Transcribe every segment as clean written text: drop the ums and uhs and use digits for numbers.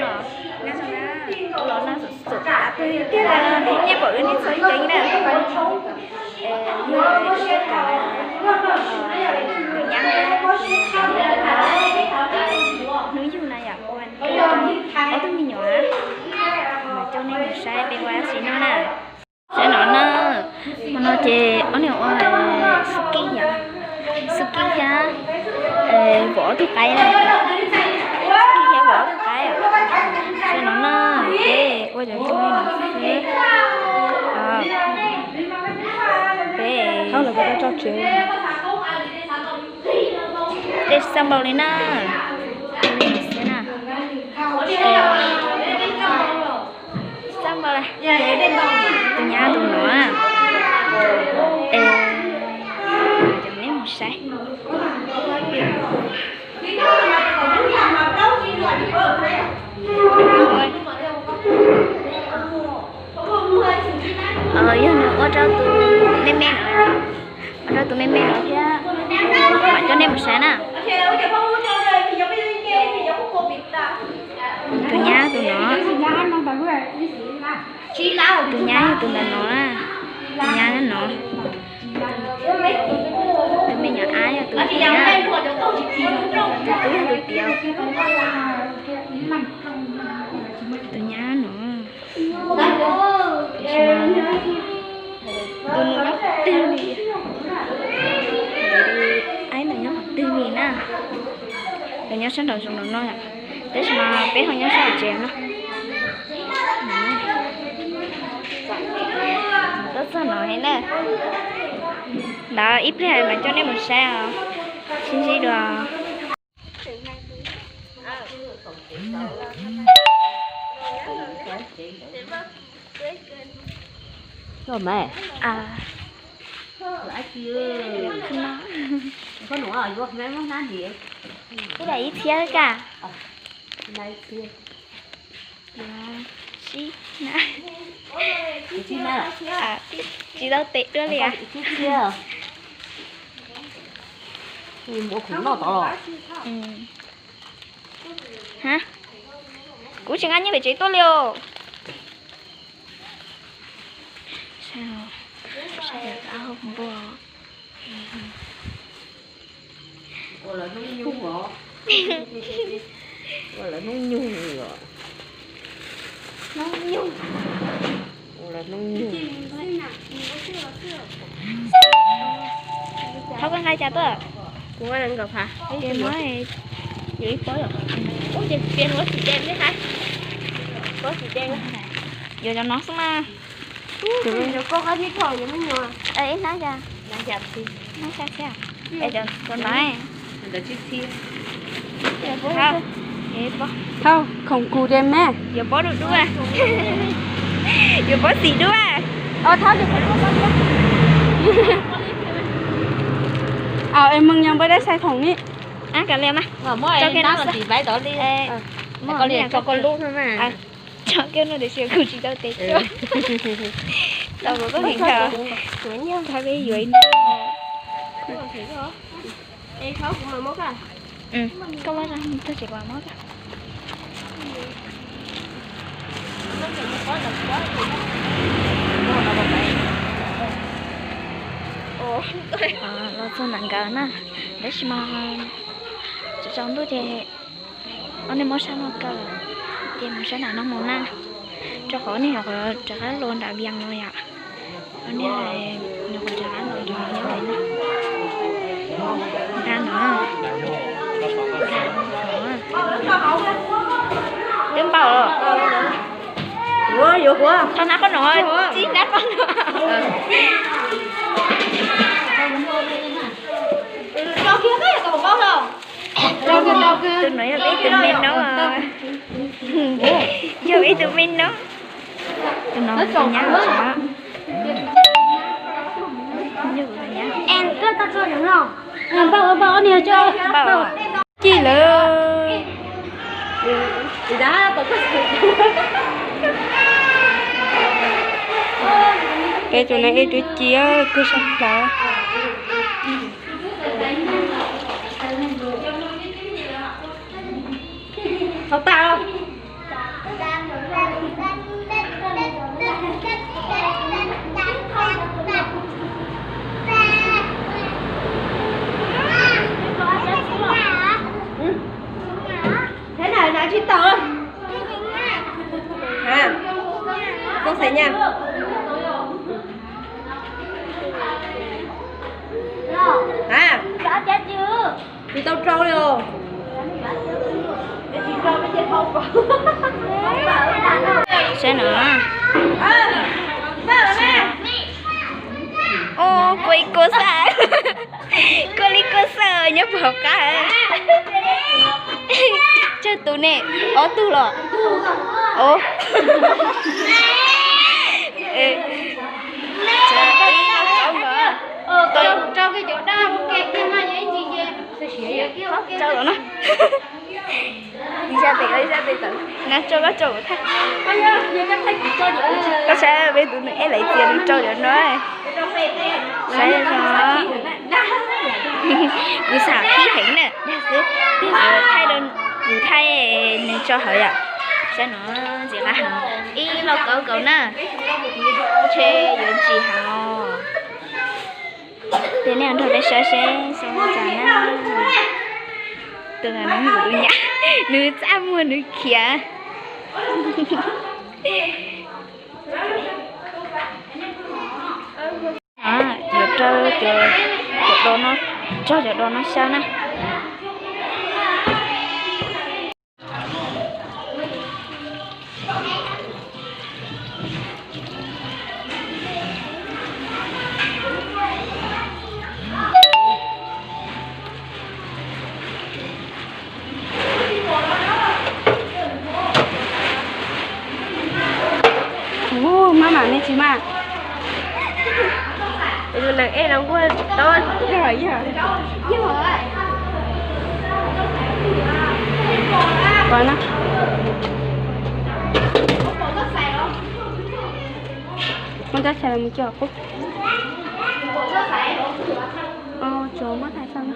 nó nó sụt cả tôi cái là như bữa đi xoay chính nè như cả núi du này à ôi có tôi nhỏ mà cho nên mình sai đi qua xí nó nè sẽ nó chỉ ở nhiều ôi ski nhá ski nhá vỏ thuốc cây này ski nhá vỏ thuốc cây à sẽ nó cái ôi trời cho nên nó về không là cái cho chuyện để xong bao lên nè xong bao này từ nhà tụi nó chẳng lấy một sai giờ nữa có cho tụi men nữa có cho tụi men nữa chứ bạn cho nên một sai nè tụi nhà tụi nó tụi nhà tụi nó là tụi nhà nó tụi mình nhà ai à tụi nhà tụi tiêu tụi nhà nó tụi nó tiêu gì ai là nhóc tiêu gì nè tụi nhóc sáng đầu dùng nó nói à thế mà bé không nhóc sao chèn nó rất là nói nè đó ít này mà cho nên một sao xin gì được rồi mẹ lại chưa có nụ rồi vô mấy món ăn gì cái này ít thế cả đây chưa chị này chị nào chị đâu tệ đưa liền chưa mua khủng nó to rồi hả cú chẳng ăn như vậy chị tốt liều sao được áo không bò gọi là nó nhung rồi gọi là nó nhung rồi nó nhung gọi là nó nhung thôi con ngay chào tôi cô ấy đang gặp hả em nói dưới tối rồi ủa trên kia có chị đen đấy hả có chị đen giờ cho nó xuống mà rồi có cái thiết thôi vậy mới nhua ê nói ra đang chặt thì nói sao sao ê cho con nói là chiếc thiên không bó không không cụ đem mẹ giờ bó được đua giờ bó gì đua thôi được em mừng nhau với đấy sai thùng đi cả liềm á cho cái nó là chỉ váy đó đi con liền cho con lúc thôi mà cho cái nó để xem cụ chỉ đâu tết chưa đâu có hình thờ thay vì dưới nữa em khó cũng mà mốt à có quá ra tôi chỉ qua mốt à nó không nặng cả nè để mà trong tôi thì anh em muốn sao nó cả thì mình sẽ làm nó món na cho khó này hoặc là trả luôn đã biếng rồi ạ anh em này nó còn trả rồi thì như vậy nè ra nó đừng bảo rồi quá con nát con nồi chín nát con cho kia cái là còn bao đâu cho kia tôi nói là biết tụi mình nó giờ biết tụi mình nó tôi nói tụi nhá sao như vậy nhá em cứ ta cho đúng không bao nhiêu cho bảo chi lơ thì đã có cái chỗ này tôi chia cứ sắp cả không tao sẽ nha. À, Rõ chết chưa? thì tao trâu đi rồi. Sẽ nữa. Ô, cô sợ. Cô sợ nhớ bỏ cả. Chơi tụ nè. Ô tụ rồi. Ô. Trời ơi, nó trâu nữa. Cho cái chỗ đó kẹt cái mà vậy gì vậy? Trâu rồi nó. Đi ra tiền tự. Nó trâu có trâu thắt. Có sẽ bây tụi này lấy tiền trâu cho nó. Sẽ nó. Cứ xả khí hình nè. Bây giờ thay đơn cứ thay nên cho hỏi ạ. Sẽ nó gì là hả? Ý nó cậu nè. Chê dưỡng chị hào. Thế nên thôi để sẽ trả nè. Từ là nó ngủ nhá. Nữ cha mua nữ kia. Giờ cho đồ nó đồ nó sao nè. Mama mẹ chị mà. Rồi là em đâu có to rồi hả? Còn á. Con ta xài một chỗ không? Chỗ mất hay sao đó?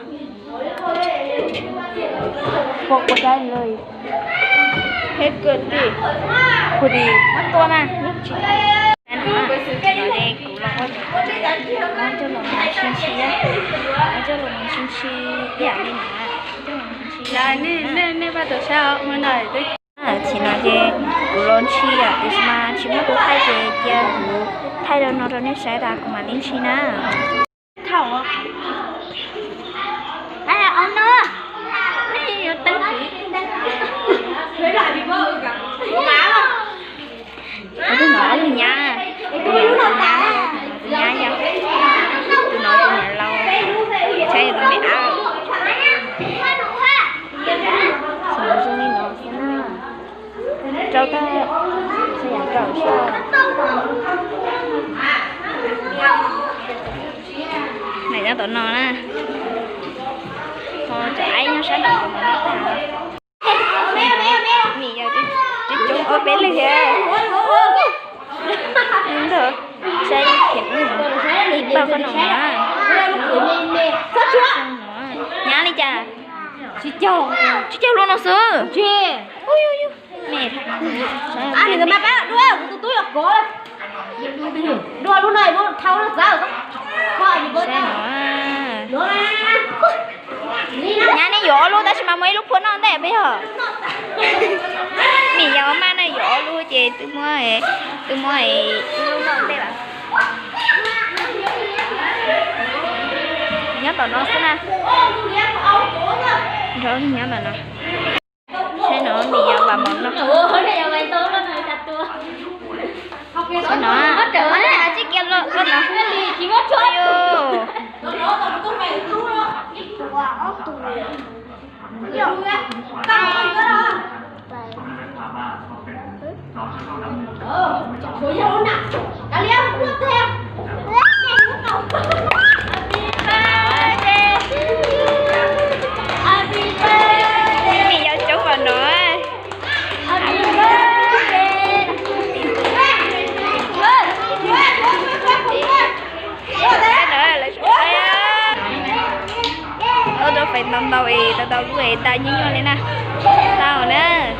Một cái lời. Hết cơn đi. Cô đi. Mất to mà. Nó đây cũng là con cho lòng xin chi á. Cho lòng xin chi dạ đi nè. Là nên bắt đầu sao mới này đấy. Chỉ nói về của lon chi à, thì mà chỉ muốn tôi thay về kia thay đâu nó rồi nên sẽ ra của mà linh chi nè. Thảo. Đây là ông nữa. Đây là tên Thế lại bị vợ cả. Có má không? tôi nói rồi nha. Tôi nói nha nha. Tôi nói tôi nhận lâu. Chơi rồi mẹ ơi. Sao cho nên nó sẽ nè. Trâu ta sẽ giảm trâu sao. Này ra tụi nó nè. Thôi chạy nó sẽ đọc của mình. Mì giờ cái chúng có bé lên kìa. Đúng rồi. Xe thiệt nữa. Đi bao con nữa. Nhá đi cha. Chị châu luôn nó sơ. Chê. Ui. Mẹ thật. Này người mà bác đua, tôi là có. Đua luôn này, luôn thao nó ra rồi. Thôi thì bớt. Đua này. Nhà này gió luôn, ta chỉ mà mấy lúc phun nó đẹp bây giờ. Mì gió mà này gió luôn chị, tôi mua luôn nó đẹp ạ. Nhớ tao nó xem nè. Rồi nhớ tao nó. Sẽ nó mì gió và món nó. Sẽ nó. À chiếc kia luôn, con nó. Chỉ mất thôi. Mì gió chúc vào nữa. Tôi phải tao đuổi ta như nhau này nè. Tao nè.